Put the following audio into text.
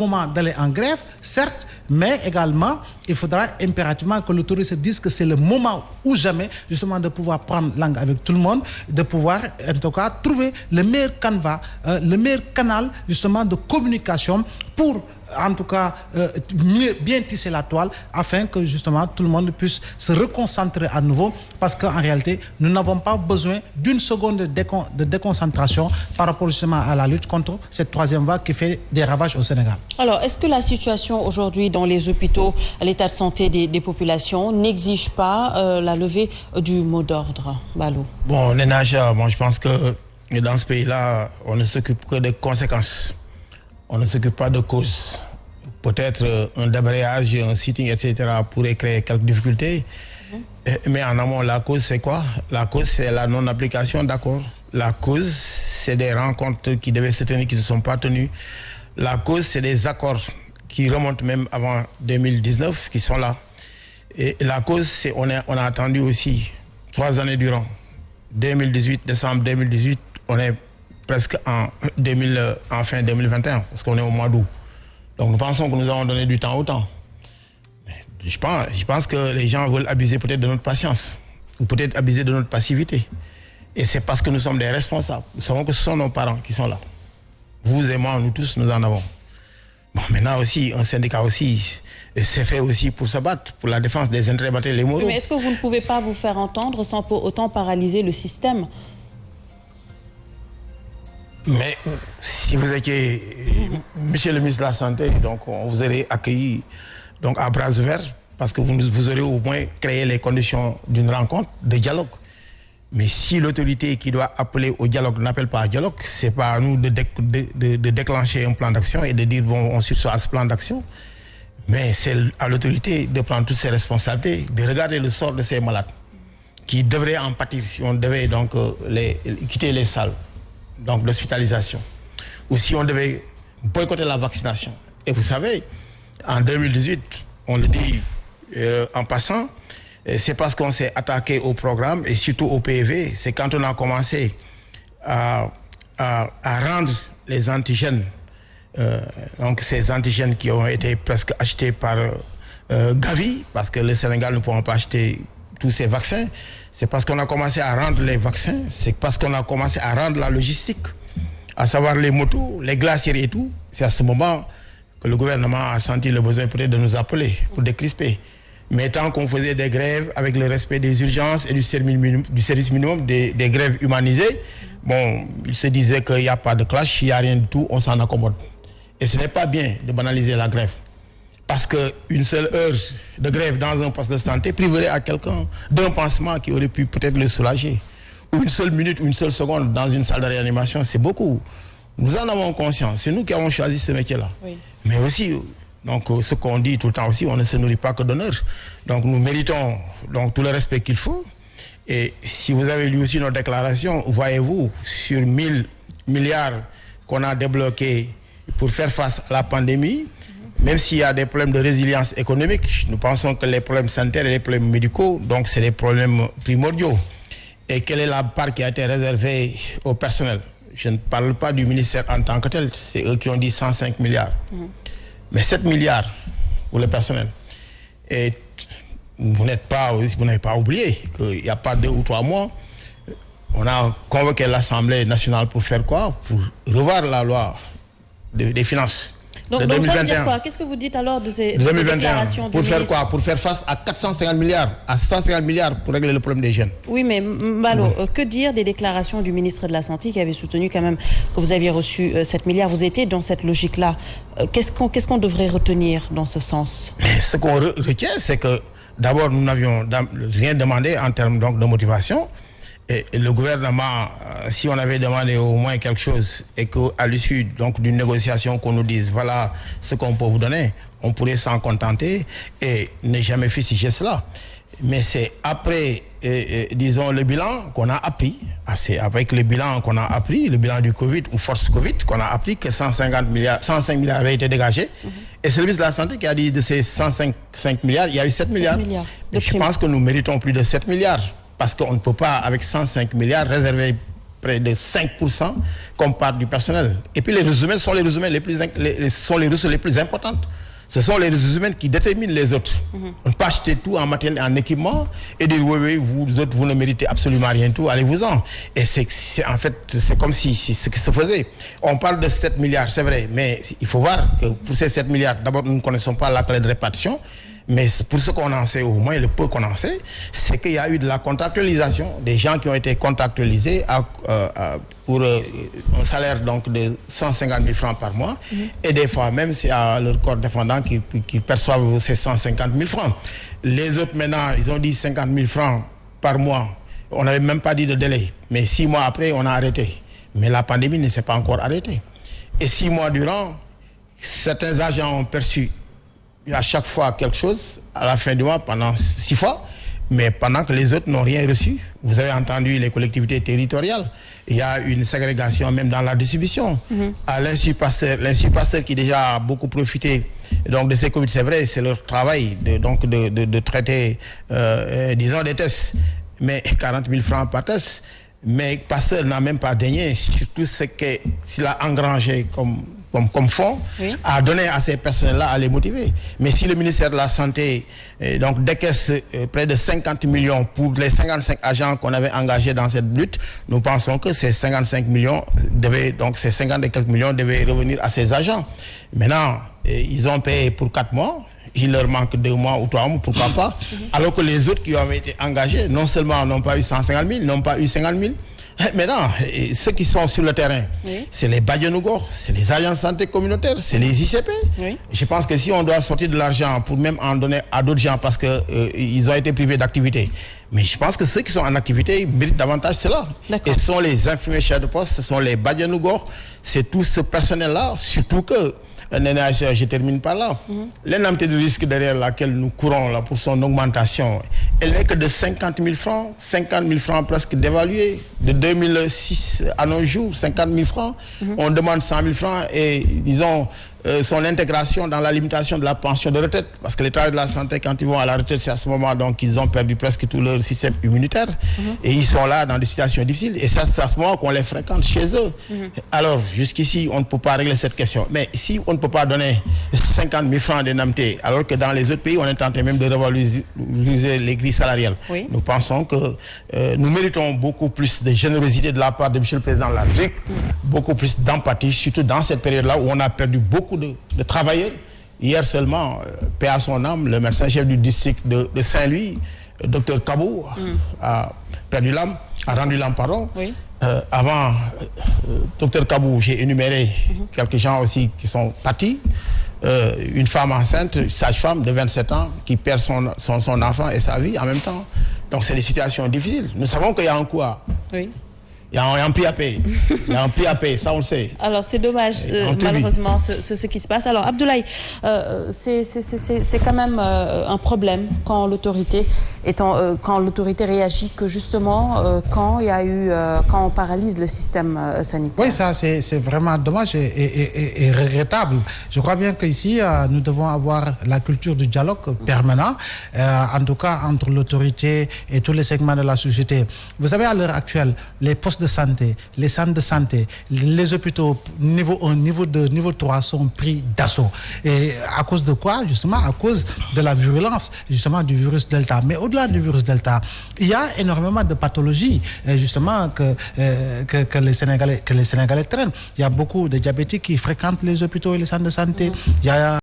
moment d'aller en grève, certes, mais également, il faudra impérativement que l'autorité se dise que c'est le moment ou jamais, justement, de pouvoir prendre langue avec tout le monde, de pouvoir, en tout cas, trouver le meilleur canevas, le meilleur canal, justement, de communication pour, en tout cas, bien tisser la toile, afin que, justement, tout le monde puisse se reconcentrer à nouveau, parce qu'en réalité, nous n'avons pas besoin d'une seconde de déconcentration par rapport, justement, à la lutte contre cette troisième vague qui fait des ravages au Sénégal. Alors, est-ce que la situation aujourd'hui dans les hôpitaux, l'état de santé des populations n'exige pas la levée du mot d'ordre, Balou? Bon, Nénaja, je pense que dans ce pays-là, on ne s'occupe que des conséquences. On ne s'occupe pas de causes. Peut-être un débrayage, un sitting, etc. pourrait créer quelques difficultés. Mais en amont, la cause, c'est quoi? La cause, c'est la non-application d'accords. La cause, c'est des rencontres qui devaient se tenir, qui ne sont pas tenues. La cause, c'est des accords qui remontent même avant 2019, qui sont là. Et la cause, c'est on a attendu aussi 3 années durant. 2018, décembre 2018, on est presque en fin 2021, parce qu'on est au mois d'août. Donc nous pensons que nous avons donné du temps au temps. Je pense que les gens veulent abuser peut-être de notre patience, ou peut-être abuser de notre passivité. Et c'est parce que nous sommes des responsables. Nous savons que ce sont nos parents qui sont là. Vous et moi, nous tous, nous en avons. Bon, maintenant aussi, un syndicat aussi, c'est fait aussi pour se battre, pour la défense des intérêts matériels et moraux. Mais est-ce que vous ne pouvez pas vous faire entendre sans pour autant paralyser le système? Mais si vous étiez monsieur le ministre de la Santé, donc on vous aurait accueilli donc à bras ouverts, parce que vous aurez au moins créé les conditions d'une rencontre, de dialogue. Mais si l'autorité qui doit appeler au dialogue n'appelle pas au dialogue, c'est pas à nous de déclencher un plan d'action et de dire bon, on sursoit à ce plan d'action. Mais c'est à l'autorité de prendre toutes ses responsabilités, de regarder le sort de ces malades qui devraient en pâtir si on devait donc quitter les salles donc d'hospitalisation, ou si on devait boycotter la vaccination. Et vous savez, en 2018, on le dit en passant, c'est parce qu'on s'est attaqué au programme et surtout au PV, c'est quand on a commencé à rendre les antigènes, donc ces antigènes qui ont été presque achetés par Gavi, parce que le Sénégal ne pourra pas acheter tous ces vaccins. C'est parce qu'on a commencé à rendre les vaccins, c'est parce qu'on a commencé à rendre la logistique, à savoir les motos, les glaciers et tout. C'est à ce moment que le gouvernement a senti le besoin peut-être de nous appeler pour décrisper. Mais tant qu'on faisait des grèves avec le respect des urgences et du service minimum, des grèves humanisées, bon, il se disait qu'il n'y a pas de clash, il n'y a rien du tout, on s'en accommode. Et ce n'est pas bien de banaliser la grève. Parce qu'une seule heure de grève dans un poste de santé priverait à quelqu'un d'un pansement qui aurait pu peut-être le soulager. Ou une seule minute, ou une seule seconde dans une salle de réanimation, c'est beaucoup. Nous en avons conscience. C'est nous qui avons choisi ce métier-là. Oui. Mais aussi, donc, ce qu'on dit tout le temps aussi, on ne se nourrit pas que d'honneur. Donc nous méritons donc, tout le respect qu'il faut. Et si vous avez lu aussi nos déclarations, voyez-vous, sur 1000 milliards qu'on a débloqués pour faire face à la pandémie, même s'il y a des problèmes de résilience économique, nous pensons que les problèmes sanitaires et les problèmes médicaux, donc c'est des problèmes primordiaux. Et quelle est la part qui a été réservée au personnel? Je ne parle pas du ministère en tant que tel, c'est eux qui ont dit 105 milliards. Mais 7 milliards pour le personnel. Et vous n'avez pas oublié qu'il n'y a pas 2 ou 3 mois, on a convoqué l'Assemblée nationale pour faire quoi? Pour revoir la loi des finances. Donc ça veut dire quoi? Qu'est-ce que vous dites alors de ces déclarations du Pour faire ministre? quoi? Pour faire face à 450 milliards, à 150 milliards pour régler le problème des jeunes. Oui, mais Mbalo, que dire des déclarations du ministre de la Santé qui avait soutenu quand même que vous aviez reçu 7 milliards? Vous étiez dans cette logique-là. Qu'est-ce qu'on devrait retenir dans ce sens? Ce qu'on retient, c'est que d'abord, nous n'avions rien demandé en termes donc, de motivation. Et le gouvernement, si on avait demandé au moins quelque chose et qu'à l'issue donc d'une négociation qu'on nous dise voilà ce qu'on peut vous donner, on pourrait s'en contenter et ne jamais fustiger cela. Mais c'est après, disons, le bilan qu'on a appris, c'est avec le bilan qu'on a appris, le bilan du Covid ou force Covid, qu'on a appris que 105 milliards avaient été dégagés. Et c'est le ministre de la Santé qui a dit de ces 105 milliards, il y a eu 7 milliards. Et je pense que nous méritons plus de 7 milliards. Parce qu'on ne peut pas, avec 105 milliards, réserver près de 5% comme part du personnel. Et puis les ressources humaines sont les ressources humaines les plus importantes. Ce sont les ressources humaines qui déterminent les autres. On ne peut pas acheter tout en matériel, en équipement et dire oui, vous autres, vous ne méritez absolument rien, tout, allez-vous-en. Et c'est comme si c'est ce qui se faisait. On parle de 7 milliards, c'est vrai, mais il faut voir que pour ces 7 milliards, d'abord, nous ne connaissons pas la clé de répartition. Mais pour ce qu'on en sait, au moins le peu qu'on en sait, c'est qu'il y a eu de la contractualisation, des gens qui ont été contractualisés pour un salaire donc de 150 000 francs par mois, et des fois même c'est à leur corps défendant qui perçoivent ces 150 000 francs. Les autres maintenant, ils ont dit 50 000 francs par mois. On n'avait même pas dit de délai, mais 6 mois après, on a arrêté. Mais la pandémie ne s'est pas encore arrêtée. Et 6 mois durant, certains agents ont perçu à chaque fois quelque chose, à la fin du mois, pendant 6 fois, mais pendant que les autres n'ont rien reçu. Vous avez entendu les collectivités territoriales. Il y a une ségrégation même dans la distribution. À l'Institut Pasteur qui déjà a beaucoup profité donc, de ces Covid, c'est vrai, c'est leur travail de traiter, disons, des tests. Mais 40 000 francs par test. Mais Pasteur n'a même pas daigné, surtout ce qu'il a engrangé comme fonds, à donner à ces personnels-là, à les motiver. Mais si le ministère de la Santé donc décaisse près de 50 millions pour les 55 agents qu'on avait engagés dans cette lutte, nous pensons que ces 55 millions ces 50 et quelques millions devaient revenir à ces agents. Maintenant, ils ont payé pour 4 mois. Il leur manque 2 mois ou 3 mois, pourquoi pas. Alors que les autres qui avaient été engagés, non seulement n'ont pas eu 150 000, n'ont pas eu 50 000. Maintenant, ceux qui sont sur le terrain, c'est les Badianougor, c'est les agents de santé communautaires, c'est les ICP. Je pense que si on doit sortir de l'argent pour même en donner à d'autres gens parce qu'ils ont été privés d'activité, mais je pense que ceux qui sont en activité méritent davantage cela. Et ce sont les infirmiers chefs de poste, ce sont les Badianougor, c'est tout ce personnel-là, surtout que je termine par là. L'indemnité de risque derrière laquelle nous courons là pour son augmentation, elle n'est que de 50 000 francs, 50 000 francs presque dévalués. De 2006 à nos jours, 50 000 francs. On demande 100 000 francs et disons son intégration dans la limitation de la pension de retraite. Parce que les travailleurs de la santé, quand ils vont à la retraite, c'est à ce moment donc ils ont perdu presque tout leur système immunitaire. Et ils sont là dans des situations difficiles. Et c'est à ce moment qu'on les fréquente chez eux. Alors, jusqu'ici, on ne peut pas régler cette question. Mais si on ne peut pas donner 50 000 francs d'indemnité, alors que dans les autres pays, on est en train même de revaloriser les grilles salariales, nous pensons que nous méritons beaucoup plus de générosité de la part de M. le Président de la République, beaucoup plus d'empathie, surtout dans cette période-là où on a perdu beaucoup de travailleurs. Hier seulement, paix à son âme, le médecin-chef du district de Saint-Louis, Dr Kabou, a perdu l'âme, a rendu l'âme, pardon. Avant Dr Kabou, j'ai énuméré quelques gens aussi qui sont partis. Une femme enceinte, une sage-femme de 27 ans, qui perd son enfant et sa vie en même temps. Donc c'est des situations difficiles. Nous savons qu'il y a un coût à... Il y a un prix à payer. Il y a un prix à payer, ça on le sait. Alors c'est dommage, malheureusement, ce qui se passe. Alors Abdoulaye, c'est quand même un problème quand l'autorité réagit que justement quand il y a eu quand on paralyse le système sanitaire. Oui, ça c'est vraiment dommage et regrettable. Je crois bien qu'ici nous devons avoir la culture du dialogue permanent, en tout cas entre l'autorité et tous les segments de la société. Vous savez, à l'heure actuelle, les postes de santé, les centres de santé, les hôpitaux niveau 1, niveau 2, niveau 3 sont pris d'assaut. Et à cause de quoi? Justement, à cause de la virulence, justement, du virus Delta. Mais au-delà du virus Delta, il y a énormément de pathologies, justement, que les Sénégalais traînent. Il y a beaucoup de diabétiques qui fréquentent les hôpitaux et les centres de santé. Il y a